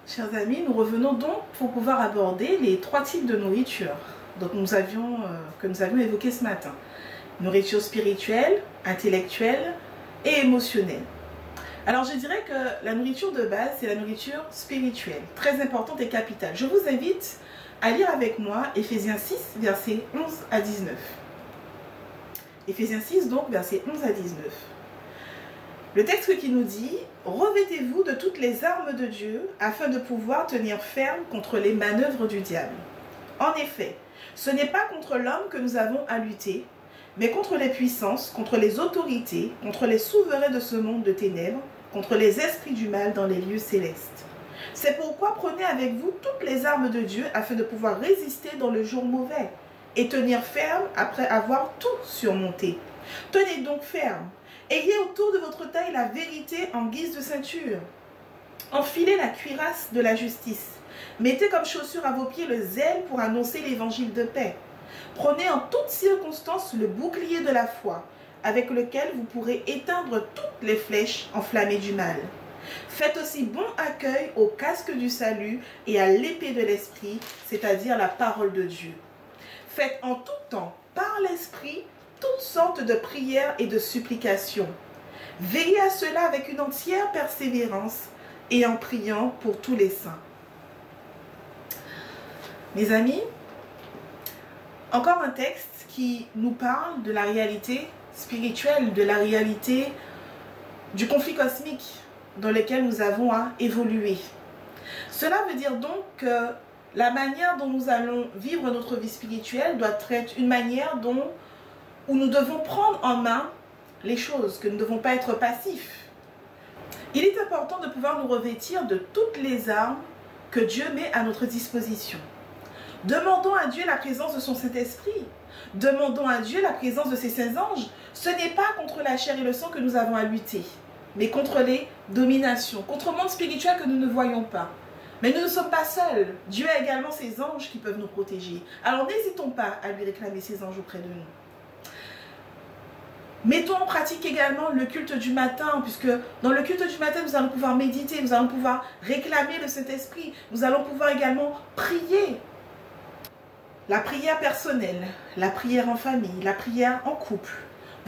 Chers amis, nous revenons donc pour pouvoir aborder les 3 types de nourriture que nous avions évoqués ce matin. Nourriture spirituelle, intellectuelle et émotionnelle. Alors je dirais que la nourriture de base, c'est la nourriture spirituelle, très importante et capitale. Je vous invite à lire avec moi Éphésiens 6, versets 11 à 19. Éphésiens 6, donc, versets 11 à 19. Le texte qui nous dit « Revêtez-vous de toutes les armes de Dieu afin de pouvoir tenir ferme contre les manœuvres du diable. En effet, ce n'est pas contre l'homme que nous avons à lutter, mais contre les puissances, contre les autorités, contre les souverains de ce monde de ténèbres, contre les esprits du mal dans les lieux célestes. C'est pourquoi prenez avec vous toutes les armes de Dieu afin de pouvoir résister dans le jour mauvais et tenir ferme après avoir tout surmonté. Tenez donc ferme. Ayez autour de votre taille la vérité en guise de ceinture. Enfilez la cuirasse de la justice. Mettez comme chaussure à vos pieds le zèle pour annoncer l'évangile de paix. Prenez en toutes circonstances le bouclier de la foi, avec lequel vous pourrez éteindre toutes les flèches enflammées du mal. Faites aussi bon accueil au casque du salut et à l'épée de l'esprit, c'est-à-dire la parole de Dieu. Faites en tout temps, par l'esprit, toutes sortes de prières et de supplications. Veillez à cela avec une entière persévérance et en priant pour tous les saints. Mes amis, encore un texte qui nous parle de la réalité spirituelle, de la réalité du conflit cosmique dans lequel nous avons à évoluer. Cela veut dire donc que la manière dont nous allons vivre notre vie spirituelle doit être une manière où nous devons prendre en main les choses, que nous ne devons pas être passifs. Il est important de pouvoir nous revêtir de toutes les armes que Dieu met à notre disposition. Demandons à Dieu la présence de son Saint-Esprit. Demandons à Dieu la présence de ses saints anges. Ce n'est pas contre la chair et le sang que nous avons à lutter, mais contre les dominations, contre le monde spirituel que nous ne voyons pas. Mais nous ne sommes pas seuls. Dieu a également ses anges qui peuvent nous protéger. Alors n'hésitons pas à lui réclamer ses anges auprès de nous. Mettons en pratique également le culte du matin, puisque dans le culte du matin, nous allons pouvoir méditer, nous allons pouvoir réclamer le Saint-Esprit, nous allons pouvoir également prier. La prière personnelle, la prière en famille, la prière en couple.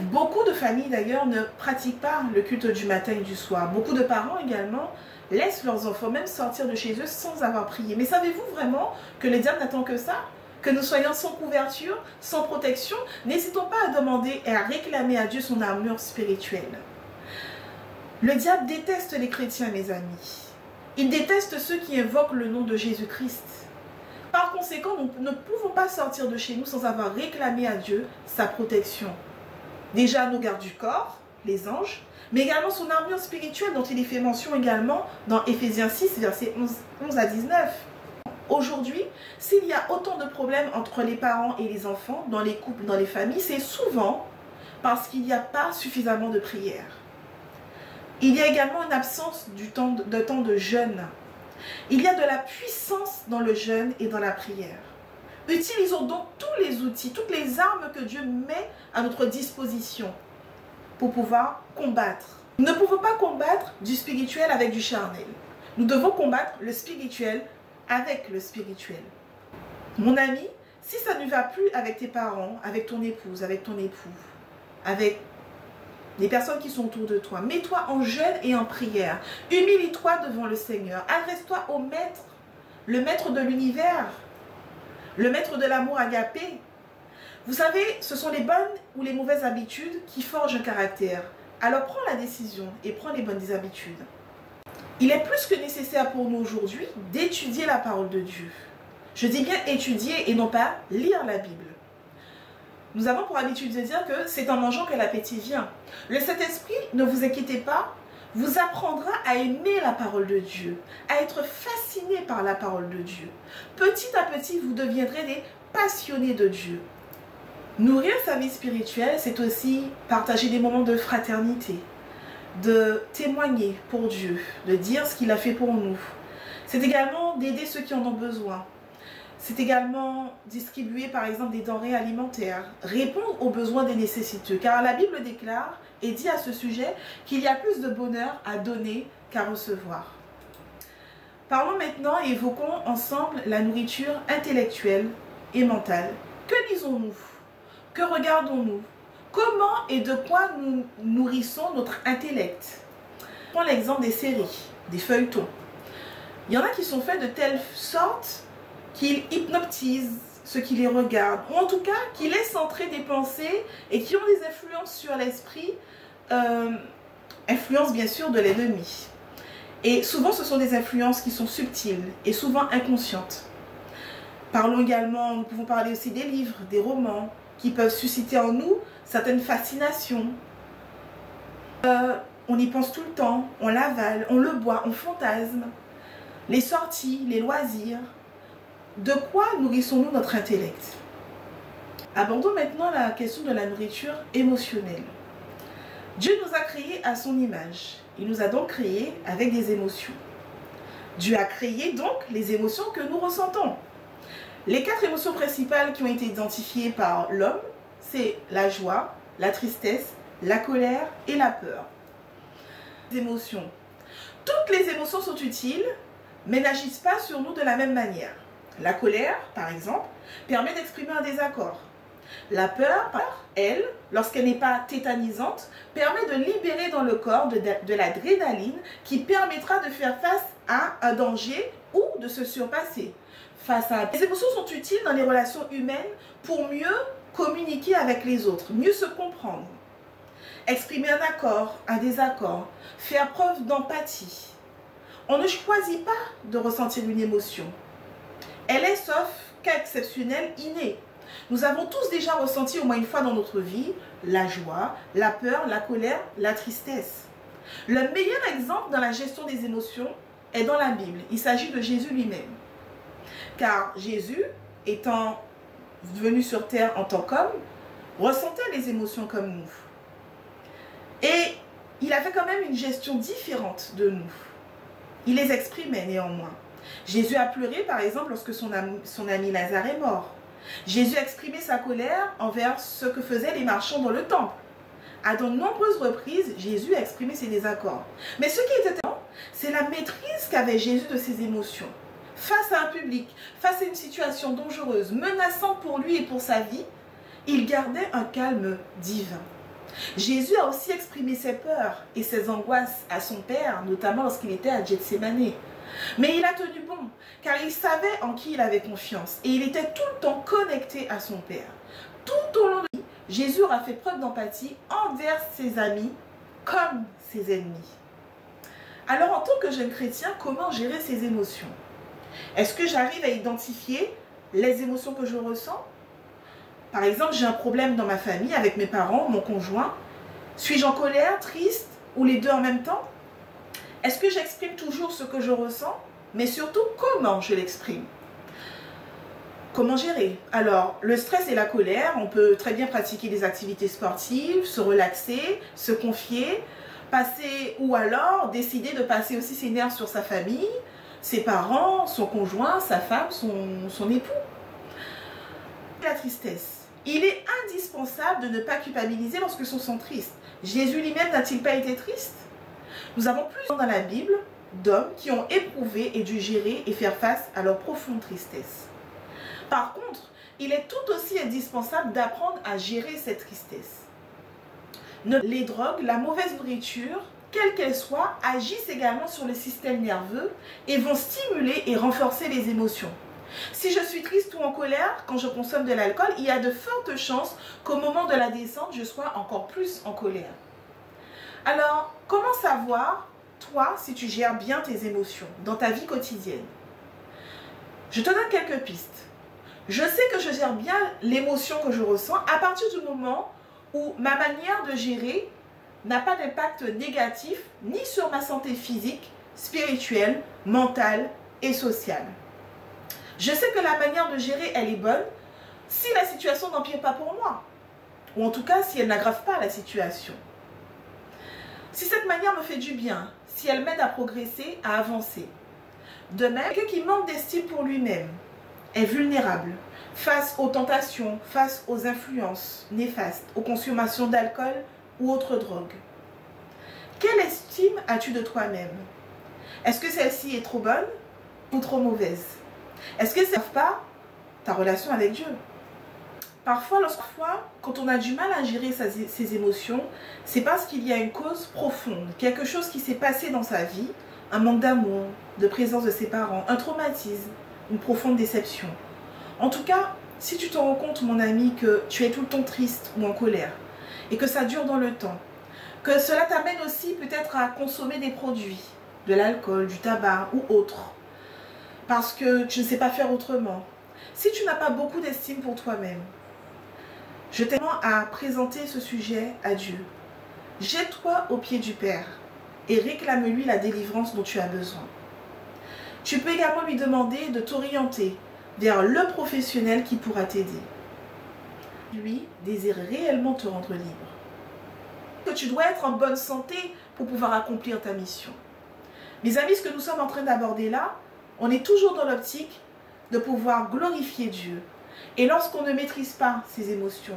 Beaucoup de familles d'ailleurs ne pratiquent pas le culte du matin et du soir. Beaucoup de parents également laissent leurs enfants même sortir de chez eux sans avoir prié. Mais savez-vous vraiment que le diable n'attend que ça ? Que nous soyons sans couverture, sans protection? N'hésitons pas à demander et à réclamer à Dieu son armure spirituelle. Le diable déteste les chrétiens, mes amis. Il déteste ceux qui invoquent le nom de Jésus-Christ. Par conséquent, nous ne pouvons pas sortir de chez nous sans avoir réclamé à Dieu sa protection. Déjà nos gardes du corps, les anges, mais également son armure spirituelle dont il est fait mention également dans Éphésiens 6, versets 11 à 19. Aujourd'hui, s'il y a autant de problèmes entre les parents et les enfants, dans les couples, dans les familles, c'est souvent parce qu'il n'y a pas suffisamment de prière. Il y a également une absence de temps de jeûne. Il y a de la puissance dans le jeûne et dans la prière. Utilisons donc tous les outils, toutes les armes que Dieu met à notre disposition pour pouvoir combattre. Nous ne pouvons pas combattre du spirituel avec du charnel. Nous devons combattre le spirituel avec le spirituel. Mon ami, si ça ne va plus avec tes parents, avec ton épouse, avec ton époux, avec les personnes qui sont autour de toi, mets-toi en jeûne et en prière. Humilie-toi devant le Seigneur. Adresse-toi au Maître, le Maître de l'univers, le Maître de l'amour agapé. Vous savez, ce sont les bonnes ou les mauvaises habitudes qui forgent un caractère. Alors prends la décision et prends les bonnes habitudes. Il est plus que nécessaire pour nous aujourd'hui d'étudier la parole de Dieu. Je dis bien étudier et non pas lire la Bible. Nous avons pour habitude de dire que c'est en mangeant que l'appétit vient. Le Saint-Esprit, ne vous inquiétez pas, vous apprendra à aimer la parole de Dieu, à être fasciné par la parole de Dieu. Petit à petit, vous deviendrez des passionnés de Dieu. Nourrir sa vie spirituelle, c'est aussi partager des moments de fraternité, de témoigner pour Dieu, de dire ce qu'il a fait pour nous. C'est également d'aider ceux qui en ont besoin. C'est également distribuer par exemple des denrées alimentaires, répondre aux besoins des nécessiteux. Car la Bible déclare et dit à ce sujet qu'il y a plus de bonheur à donner qu'à recevoir. Parlons maintenant et évoquons ensemble la nourriture intellectuelle et mentale. Que lisons-nous? Que regardons-nous? Comment et de quoi nous nourrissons notre intellect? Prends l'exemple des séries, des feuilletons. Il y en a qui sont faits de telle sorte qu'ils hypnotisent ceux qui les regardent, ou en tout cas qui laissent entrer des pensées et qui ont des influences sur l'esprit, influence bien sûr de l'ennemi. Et souvent ce sont des influences qui sont subtiles et souvent inconscientes. Parlons également, nous pouvons parler aussi des livres, des romans, qui peuvent susciter en nous certaines fascinations. On y pense tout le temps, on l'avale, on le boit, on fantasme. Les sorties, les loisirs. De quoi nourrissons-nous notre intellect? Abordons maintenant la question de la nourriture émotionnelle. Dieu nous a créés à son image. Il nous a donc créés avec des émotions. Dieu a créé donc les émotions que nous ressentons. Les 4 émotions principales qui ont été identifiées par l'homme, c'est la joie, la tristesse, la colère et la peur. Les émotions. Toutes les émotions sont utiles, mais n'agissent pas sur nous de la même manière. La colère, par exemple, permet d'exprimer un désaccord. La peur, elle, lorsqu'elle n'est pas tétanisante, permet de libérer dans le corps de l'adrénaline qui permettra de faire face à un danger ou de se surpasser. Les émotions sont utiles dans les relations humaines pour mieux communiquer avec les autres, mieux se comprendre. Exprimer un accord, un désaccord, faire preuve d'empathie. On ne choisit pas de ressentir une émotion. Elle est, sauf cas exceptionnel, innée. Nous avons tous déjà ressenti au moins une fois dans notre vie la joie, la peur, la colère, la tristesse. Le meilleur exemple dans la gestion des émotions est dans la Bible. Il s'agit de Jésus lui-même. Car Jésus, étant venu sur terre en tant qu'homme, ressentait les émotions comme nous. Et il avait quand même une gestion différente de nous. Il les exprimait néanmoins. Jésus a pleuré par exemple lorsque son ami Lazare est mort. Jésus a exprimé sa colère envers ce que faisaient les marchands dans le temple. À de nombreuses reprises, Jésus a exprimé ses désaccords. Mais ce qui était important, c'est la maîtrise qu'avait Jésus de ses émotions. Face à un public, face à une situation dangereuse, menaçante pour lui et pour sa vie, il gardait un calme divin. Jésus a aussi exprimé ses peurs et ses angoisses à son Père, notamment lorsqu'il était à Gethsémani. Mais il a tenu bon, car il savait en qui il avait confiance et il était tout le temps connecté à son Père. Tout au long de lui, Jésus aura fait preuve d'empathie envers ses amis comme ses ennemis. Alors en tant que jeune chrétien, comment gérer ses émotions? Est-ce que j'arrive à identifier les émotions que je ressens? Par exemple, j'ai un problème dans ma famille avec mes parents, mon conjoint. Suis-je en colère, triste ou les deux en même temps? Est-ce que j'exprime toujours ce que je ressens? Mais surtout, comment je l'exprime? Comment gérer? Alors, le stress et la colère, on peut très bien pratiquer des activités sportives, se relaxer, se confier, passer ou alors décider de passer aussi ses nerfs sur sa famille, ses parents, son conjoint, sa femme, son époux. La tristesse. Il est indispensable de ne pas culpabiliser lorsque se sent triste. Jésus lui-même n'a-t-il pas été triste? Nous avons plusieurs dans la Bible d'hommes qui ont éprouvé et dû gérer et faire face à leur profonde tristesse. Par contre, il est tout aussi indispensable d'apprendre à gérer cette tristesse. Les drogues, la mauvaise nourriture, quelle qu'elle soit, agissent également sur le système nerveux et vont stimuler et renforcer les émotions. Si je suis triste ou en colère, quand je consomme de l'alcool, il y a de fortes chances qu'au moment de la descente, je sois encore plus en colère. Alors, comment savoir, toi, si tu gères bien tes émotions dans ta vie quotidienne? Je te donne quelques pistes. Je sais que je gère bien l'émotion que je ressens à partir du moment où ma manière de gérer n'a pas d'impact négatif ni sur ma santé physique, spirituelle, mentale et sociale. Je sais que la manière de gérer, elle est bonne si la situation n'empire pas pour moi. Ou en tout cas, si elle n'aggrave pas la situation. Si cette manière me fait du bien, si elle m'aide à progresser, à avancer. De même, quelqu'un qui manque d'estime pour lui-même est vulnérable face aux tentations, face aux influences néfastes, aux consommations d'alcool ou autres drogues. Quelle estime as-tu de toi-même? Est-ce que celle-ci est trop bonne ou trop mauvaise? Est-ce que ça ne pas ta relation avec Dieu? Parfois, quand on a du mal à gérer ses émotions, c'est parce qu'il y a une cause profonde, quelque chose qui s'est passé dans sa vie, un manque d'amour, de présence de ses parents, un traumatisme, une profonde déception. En tout cas, si tu te rends compte, mon ami, que tu es tout le temps triste ou en colère, et que ça dure dans le temps, que cela t'amène aussi peut-être à consommer des produits, de l'alcool, du tabac ou autre, parce que tu ne sais pas faire autrement. Si tu n'as pas beaucoup d'estime pour toi-même, je t'invite à présenter ce sujet à Dieu. Jette-toi aux pieds du Père et réclame-lui la délivrance dont tu as besoin. Tu peux également lui demander de t'orienter vers le professionnel qui pourra t'aider. Lui désire réellement te rendre libre. Que tu dois être en bonne santé pour pouvoir accomplir ta mission. Mes amis, ce que nous sommes en train d'aborder là, on est toujours dans l'optique de pouvoir glorifier Dieu. Et lorsqu'on ne maîtrise pas ses émotions,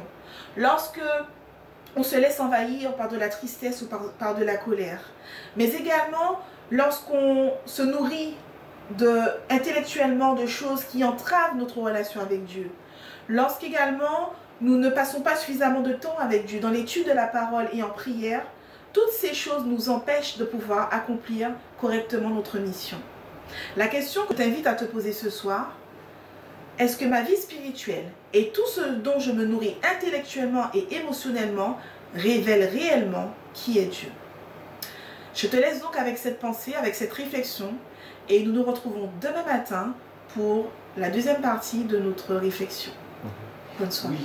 lorsque on se laisse envahir par de la tristesse ou par de la colère, mais également lorsqu'on se nourrit intellectuellement de choses qui entravent notre relation avec Dieu, lorsqu'également nous ne passons pas suffisamment de temps avec Dieu dans l'étude de la parole et en prière, toutes ces choses nous empêchent de pouvoir accomplir correctement notre mission. La question que je t'invite à te poser ce soir: est-ce que ma vie spirituelle et tout ce dont je me nourris intellectuellement et émotionnellement révèle réellement qui est Dieu? Je te laisse donc avec cette pensée, avec cette réflexion, et nous nous retrouvons demain matin pour la deuxième partie de notre réflexion. Bonne soirée.